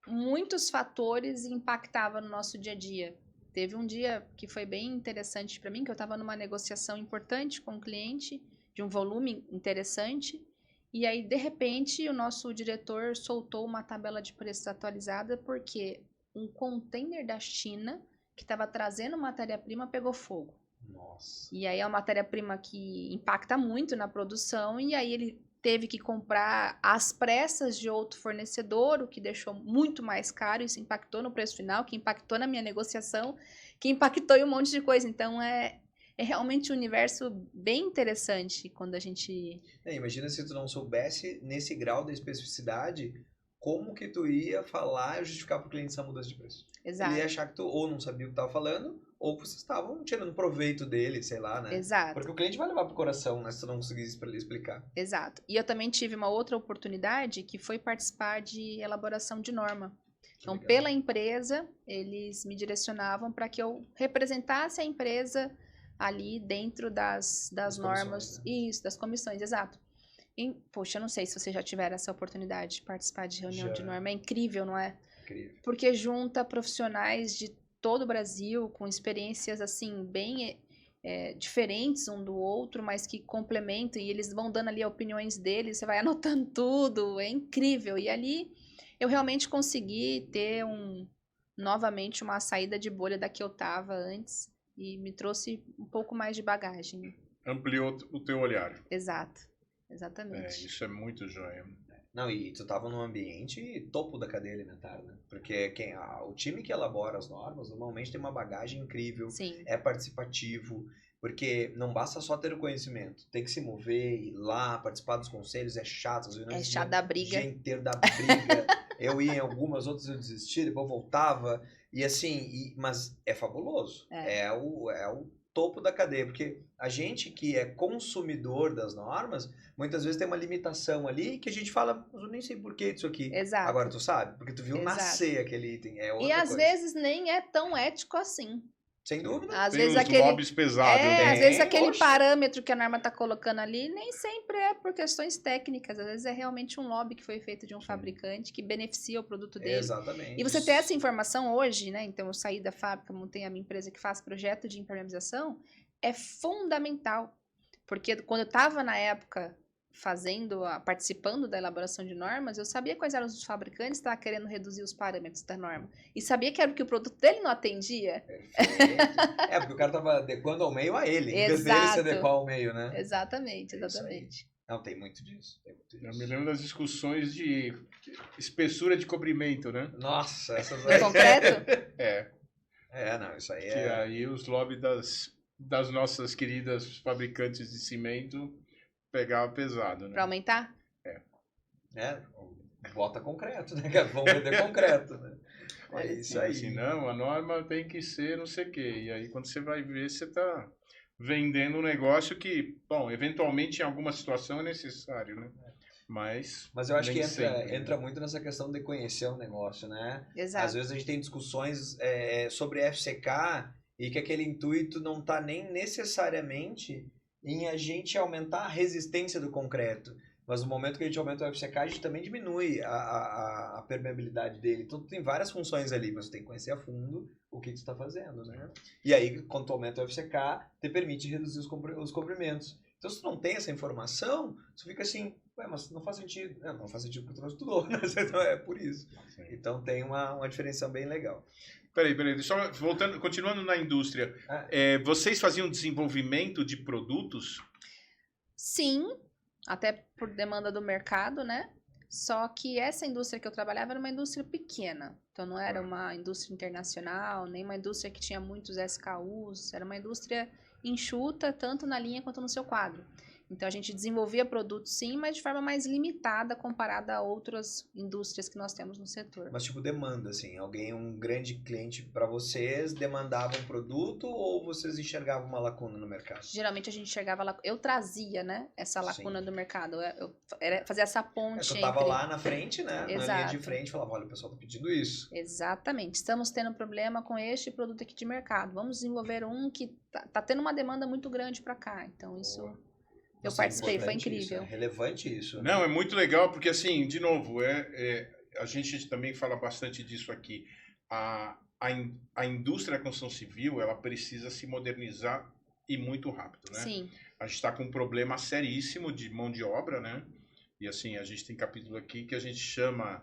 muitos fatores impactavam no nosso dia a dia. Teve um dia que foi bem interessante para mim, que eu estava numa negociação importante com um cliente, de um volume interessante, e aí, de repente, o nosso diretor soltou uma tabela de preços atualizada, porque um container da China, que estava trazendo matéria-prima, pegou fogo. Nossa. E aí é uma matéria-prima que impacta muito na produção, e aí ele teve que comprar às pressas de outro fornecedor, o que deixou muito mais caro, isso impactou no preço final, que impactou na minha negociação, que impactou em um monte de coisa. Então é realmente um universo bem interessante quando a gente... Imagina se tu não soubesse, nesse grau de especificidade, como que tu ia falar e justificar para o cliente essa mudança de preço. Exato. Ele ia achar que tu ou não sabia o que estava falando, ou que vocês estavam tirando proveito dele, sei lá, né? Exato. Porque o cliente vai levar pro coração, né? Se tu não conseguisse explicar. Exato. E eu também tive uma outra oportunidade, que foi participar de elaboração de norma. Então, legal. pela empresa, eles me direcionavam para que eu representasse a empresa ali dentro das normas. comissões, né? Isso, das comissões, exato. Poxa, eu não sei se você já tiver essa oportunidade de participar de reunião de Já. norma. É incrível, não é? Incrível. Porque junta profissionais de todo o Brasil, com experiências, assim, bem diferentes um do outro, mas que complementam, e eles vão dando ali opiniões deles, você vai anotando tudo, é incrível. E ali eu realmente consegui ter novamente uma saída de bolha da que eu estava antes e me trouxe um pouco mais de bagagem. Ampliou o teu olhar. Exato, exatamente. Isso é muito joia. Não, e tu tava num ambiente topo da cadeia alimentar, né? Porque o time que elabora as normas normalmente tem uma bagagem incrível, Sim, é participativo, porque não basta só ter o conhecimento, tem que se mover, ir lá, participar dos conselhos, é chato. Às vezes é chato da o briga. dia inteiro da briga. Eu ia em algumas, outras eu desistia, depois eu voltava. E assim, mas é fabuloso. É o topo da cadeia, porque a gente que é consumidor das normas, muitas vezes tem uma limitação ali que a gente fala, mas eu nem sei por que disso aqui. Exato. Agora tu sabe, porque tu viu Exato. nascer aquele item. É outra E às coisa. vezes nem é tão ético assim. Sem dúvida. Às Tem vezes uns aquele lobbies pesados. né? às vezes Tem, aquele oxe. parâmetro que a norma está colocando ali nem sempre é por questões técnicas, às vezes é realmente um lobby que foi feito de um fabricante que beneficia o produto dele. Exatamente. E você ter essa informação hoje, né? Então eu saí da fábrica, montei a minha empresa que faz projeto de impermeabilização, é fundamental. Porque quando eu estava na época participando da elaboração de normas, eu sabia quais eram os fabricantes que estavam querendo reduzir os parâmetros da norma. E sabia que era porque o produto dele não atendia. Perfeito. É, porque o cara tava adequando ao meio a ele, em vez dele se Exato. adequar ao meio, né? Exatamente, É isso aí. exatamente. Não, tem muito disso. Eu me lembro das discussões de espessura de cobrimento, né? Nossa, essas No concreto? não, isso aí Que aí os lobbies das nossas queridas fabricantes de cimento pegava pesado, né? Para aumentar? Bota concreto, né, cara? Vamos vender concreto, né? É isso aí. Assim, não, a norma tem que ser não sei o quê. E aí quando você vai ver, você tá vendendo um negócio que, bom, eventualmente em alguma situação é necessário, né? Mas eu acho nem que sempre, entra muito nessa questão de conhecer o negócio, né? Exato. Às vezes a gente tem discussões sobre FCK e que aquele intuito não está nem necessariamente em a gente aumentar a resistência do concreto. Mas no momento que a gente aumenta o FCK, a gente também diminui a permeabilidade dele. Então tem várias funções ali, mas você tem que conhecer a fundo o que você está fazendo, né? E aí, quando tu aumenta o FCK, te permite reduzir os comprimentos. Então, se tu não tem essa informação, tu fica assim, ué, mas não faz sentido. Não faz sentido porque tu não estudou, né? Então é por isso. Sim. Então tem uma diferença bem legal. Peraí, só voltando, continuando na indústria, vocês faziam desenvolvimento de produtos? Sim, até por demanda do mercado, né? Só que essa indústria que eu trabalhava era uma indústria pequena. Então não era uma indústria internacional, nem uma indústria que tinha muitos SKUs. Era uma indústria enxuta, tanto na linha quanto no seu quadro. Então a gente desenvolvia produtos sim, mas de forma mais limitada comparada a outras indústrias que nós temos no setor. Mas tipo demanda, assim, um grande cliente para vocês demandava um produto ou vocês enxergavam uma lacuna no mercado? Geralmente a gente enxergava, eu trazia, né, essa lacuna do mercado, eu fazia essa ponte eu tava lá na frente, né, Exato. na linha de frente, falava, olha, o pessoal tá pedindo isso. Exatamente, estamos tendo problema com este produto aqui de mercado, vamos desenvolver um que tá tendo uma demanda muito grande para cá, então isso... Boa. Eu Nossa, participei, foi importante incrível. Isso, é relevante isso. Não, é muito legal, porque assim, de novo, a gente também fala bastante disso aqui. A indústria da construção civil, ela precisa se modernizar e muito rápido, né? Sim. A gente está com um problema seríssimo de mão de obra, né? E assim, a gente tem capítulo aqui que a gente chama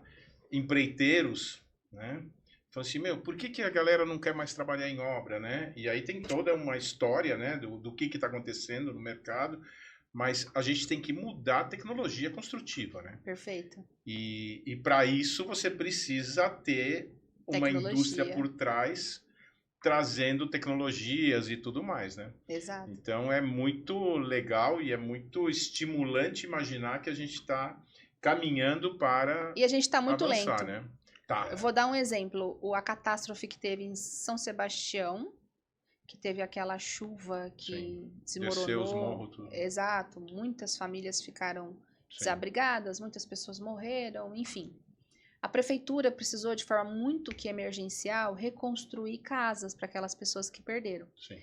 empreiteiros, né? Falando assim, por que a galera não quer mais trabalhar em obra, né? E aí tem toda uma história, né, do que está acontecendo no mercado. Mas a gente tem que mudar a tecnologia construtiva, né? Perfeito. E para isso você precisa ter uma indústria por trás trazendo tecnologias e tudo mais, né? Exato. Então é muito legal e é muito estimulante imaginar que a gente está caminhando para e a gente está muito avançar, lento. né? Tá. Eu vou dar um exemplo. A catástrofe que teve em São Sebastião, que teve aquela chuva que desmoronou. Desceu os morros, tudo. Exato. Muitas famílias ficaram desabrigadas, muitas pessoas morreram, enfim. A prefeitura precisou, de forma muito que emergencial, reconstruir casas para aquelas pessoas que perderam. Sim.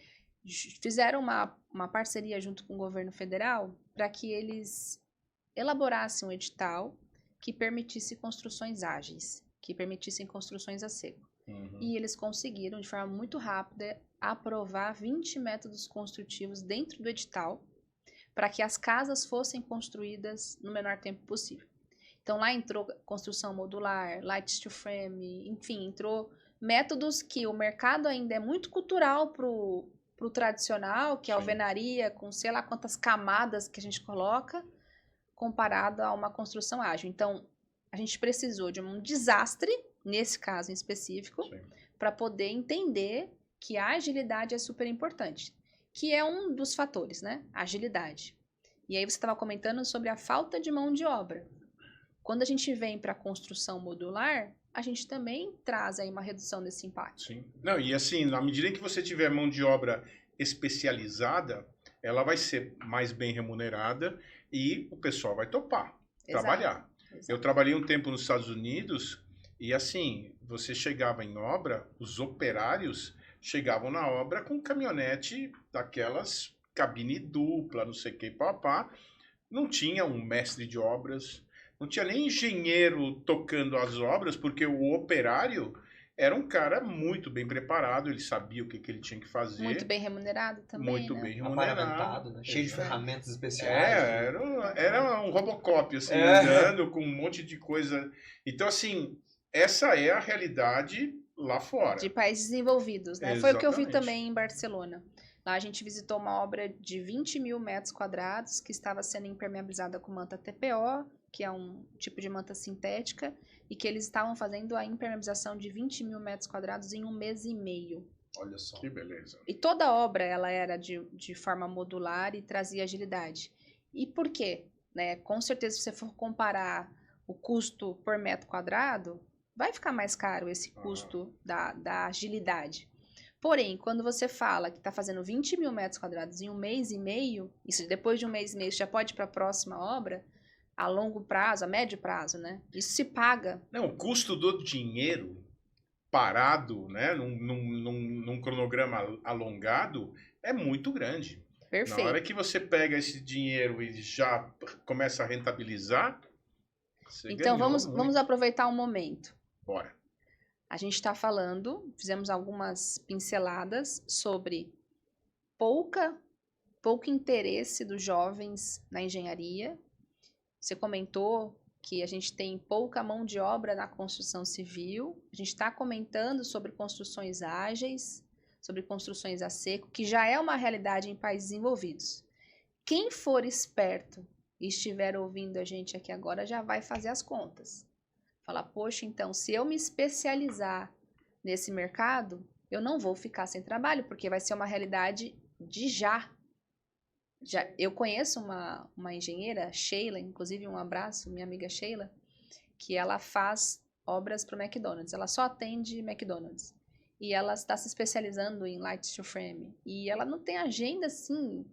Fizeram uma parceria junto com o governo federal para que eles elaborassem um edital que permitisse construções ágeis, que permitissem construções a seco. E eles conseguiram, de forma muito rápida, aprovar 20 métodos construtivos dentro do edital para que as casas fossem construídas no menor tempo possível. Então, lá entrou construção modular, light steel frame, enfim, entrou métodos que o mercado ainda é muito cultural pro tradicional, que é a Sim. alvenaria, com sei lá quantas camadas que a gente coloca, comparado a uma construção ágil. Então, a gente precisou de um desastre, nesse caso em específico, Sim. para poder entender que a agilidade é super importante, que é um dos fatores, né? Agilidade. E aí você estava comentando sobre a falta de mão de obra. Quando a gente vem para a construção modular, a gente também traz aí uma redução desse impacto. Sim. Não, e assim, na medida em que você tiver mão de obra especializada, ela vai ser mais bem remunerada e o pessoal vai topar trabalhar. Exato. Eu trabalhei um tempo nos Estados Unidos e assim, você chegava em obra, os operários chegavam na obra com caminhonete daquelas cabine dupla, não sei o que, papá. Não tinha um mestre de obras, não tinha nem engenheiro tocando as obras, porque o operário era um cara muito bem preparado, ele sabia o que ele tinha que fazer. Muito bem remunerado também, Muito né? bem remunerado. Aparamentado, né? Cheio de Exato. ferramentas especiais. Era um Robocop, assim, É. andando com um monte de coisa. Então, assim, essa é a realidade lá fora. De países desenvolvidos, né? Foi o que eu vi Exatamente. também em Barcelona. Lá a gente visitou uma obra de 20 mil metros quadrados que estava sendo impermeabilizada com manta TPO, que é um tipo de manta sintética, e que eles estavam fazendo a impermeabilização de 20 mil metros quadrados em 1 mês e meio. Olha só. Que beleza. E toda a obra ela era de forma modular e trazia agilidade. E por quê? Né? Com certeza, se você for comparar o custo por metro quadrado, vai ficar mais caro esse custo da agilidade. Porém, quando você fala que está fazendo 20 mil metros quadrados em 1 mês e meio, isso depois de 1 mês e meio já pode ir para a próxima obra, a longo prazo, a médio prazo, né? Isso se paga. Não, o custo do dinheiro parado, né, num cronograma alongado, é muito grande. Perfeito. Na hora que você pega esse dinheiro e já começa a rentabilizar, você Então, ganhou vamos muito. aproveitar um momento. Bora. A gente está falando, fizemos algumas pinceladas sobre pouco interesse dos jovens na engenharia. Você comentou que a gente tem pouca mão de obra na construção civil. A gente está comentando sobre construções ágeis, sobre construções a seco, que já é uma realidade em países desenvolvidos. Quem for esperto e estiver ouvindo a gente aqui agora já vai fazer as contas. Falar, poxa, então, se eu me especializar nesse mercado, eu não vou ficar sem trabalho, porque vai ser uma realidade de já. Eu conheço uma engenheira, Sheila, inclusive um abraço, minha amiga Sheila, que ela faz obras para o McDonald's. Ela só atende McDonald's. E ela está se especializando em light steel frame. E ela não tem agenda, assim,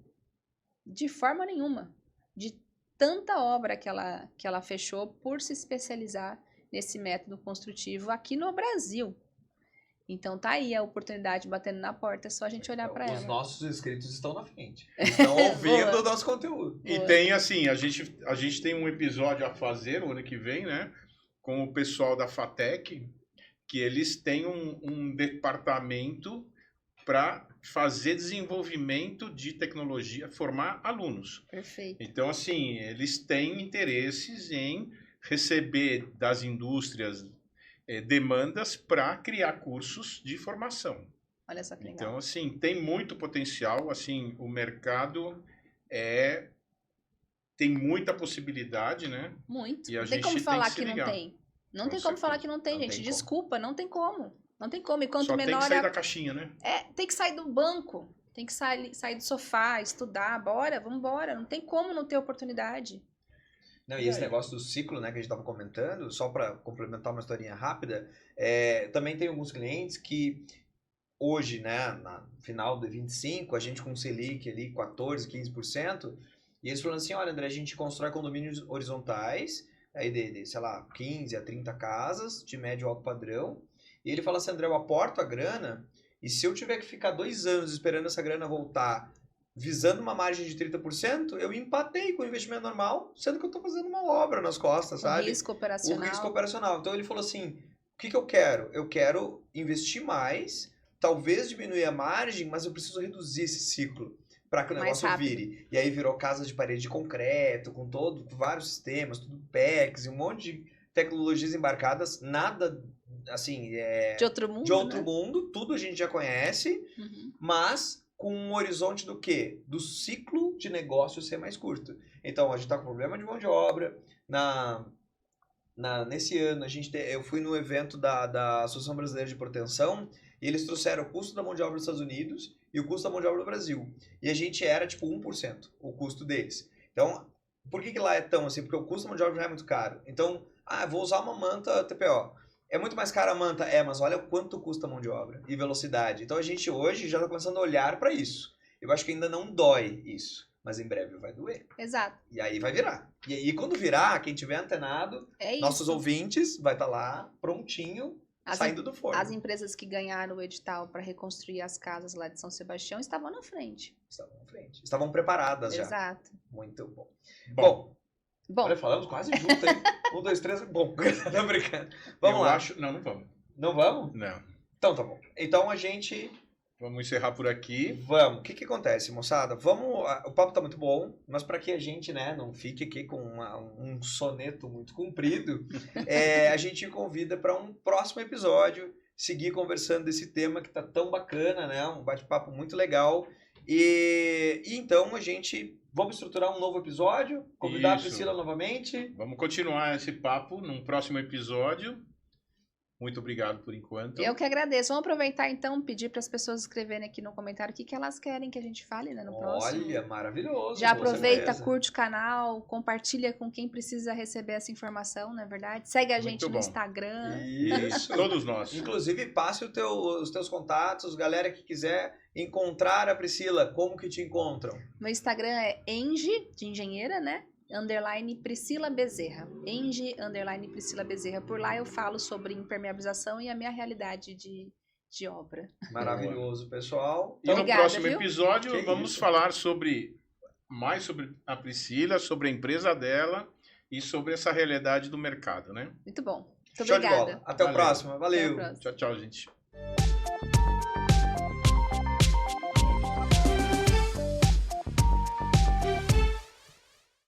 de forma nenhuma, de tanta obra que ela fechou por se especializar nesse método construtivo aqui no Brasil. Então tá aí a oportunidade batendo na porta, é só a gente olhar para ela. Os nossos inscritos estão na frente. Estão ouvindo Boa. o nosso conteúdo. E tem assim, a gente tem um episódio a fazer o ano que vem, né? Com o pessoal da FATEC, que eles têm um departamento para fazer desenvolvimento de tecnologia, formar alunos. Perfeito. Então, assim, eles têm interesses em receber das indústrias demandas para criar cursos de formação. Olha só que legal. Então, assim, tem muito potencial, assim, o mercado tem muita possibilidade, né? Muito. E a Não tem gente como tem falar que se que não ligar. tem. Não Com tem como falar certeza. que não tem, Não gente. tem como. Desculpa, não tem como. Não tem como. E quanto Só tem menor que sair é a... da caixinha, né? tem que sair do banco. Tem que sair do sofá, estudar. Bora, vamos embora. Não tem como não ter oportunidade. Não, e esse negócio do ciclo, né, que a gente estava comentando, só para complementar uma historinha rápida, também tem alguns clientes que hoje, né, no final de 25, a gente com Selic ali 14, 15%, e eles falando assim, olha, André, a gente constrói condomínios horizontais, aí de sei lá, 15 a 30 casas, de médio e alto padrão, e ele fala assim, André, eu aporto a grana, e se eu tiver que ficar 2 anos esperando essa grana voltar, visando uma margem de 30%, eu empatei com o investimento normal, sendo que eu estou fazendo uma obra nas costas, O sabe? risco operacional. O risco operacional. Então ele falou assim, o que eu quero? Eu quero investir mais, talvez diminuir a margem, mas eu preciso reduzir esse ciclo para que o Mais negócio rápido. vire. E aí virou casa de parede de concreto, com vários sistemas, tudo PEX, e um monte de tecnologias embarcadas, nada assim, De outro mundo, de outro né? mundo, tudo a gente já conhece, Uhum. mas com um horizonte do quê? Do ciclo de negócio ser mais curto. Então, a gente está com problema de mão de obra. Nesse ano, eu fui no evento da Associação Brasileira de Proteção e eles trouxeram o custo da mão de obra dos Estados Unidos e o custo da mão de obra do Brasil. E a gente era, tipo, 1% o custo deles. Então, por que lá é tão assim? Porque o custo da mão de obra já é muito caro. Então, vou usar uma manta TPO. É muito mais cara a manta? Mas olha quanto custa a mão de obra e velocidade. Então, a gente hoje já está começando a olhar para isso. Eu acho que ainda não dói isso, mas em breve vai doer. Exato. E aí vai virar. E aí, quando virar, quem tiver antenado, É nossos isso. ouvintes vai estar lá prontinho, saindo do forno. As empresas que ganharam o edital para reconstruir as casas lá de São Sebastião estavam na frente. Estavam na frente. Estavam preparadas já. Exato. Muito bom. Bom, Bom, Olha, falamos quase junto, hein? 1, 2, 3. Bom, não brincando. Vamos eu lá. acho... Não vamos. Não vamos? Não. Então tá bom. Então a gente... Vamos encerrar por aqui. Vamos. O que acontece, moçada? O papo tá muito bom, mas para que a gente, né, não fique aqui com um soneto muito comprido, a gente convida para um próximo episódio, seguir conversando desse tema que tá tão bacana, né? Um bate-papo muito legal. E então vamos estruturar um novo episódio, convidar Isso. a Priscila novamente. Vamos continuar esse papo num próximo episódio. Muito obrigado por enquanto. eu que agradeço. Vamos aproveitar então, pedir para as pessoas escreverem aqui no comentário o que elas querem que a gente fale, né, no próximo. Olha, maravilhoso. Já com aproveita, certeza. curte o canal, compartilha com quem precisa receber essa informação, não é verdade? Segue a Muito gente no bom. Instagram. Isso. Todos nós. Inclusive, passe os teus contatos, galera que quiser encontrar a Priscila, como que te encontram? Meu Instagram é Engie, de engenheira, né? _ Priscila Bezerra. Engie _ Priscila Bezerra. Por lá eu falo sobre impermeabilização e a minha realidade de obra. Maravilhoso, pessoal. E no Obrigada, próximo viu? episódio Que vamos isso. falar mais sobre a Priscila, sobre a empresa dela e sobre essa realidade do mercado, né? Muito bom. Muito Show de obrigada. bola. Até o Valeu. próximo. Até o Valeu. próximo. Tchau, tchau, gente.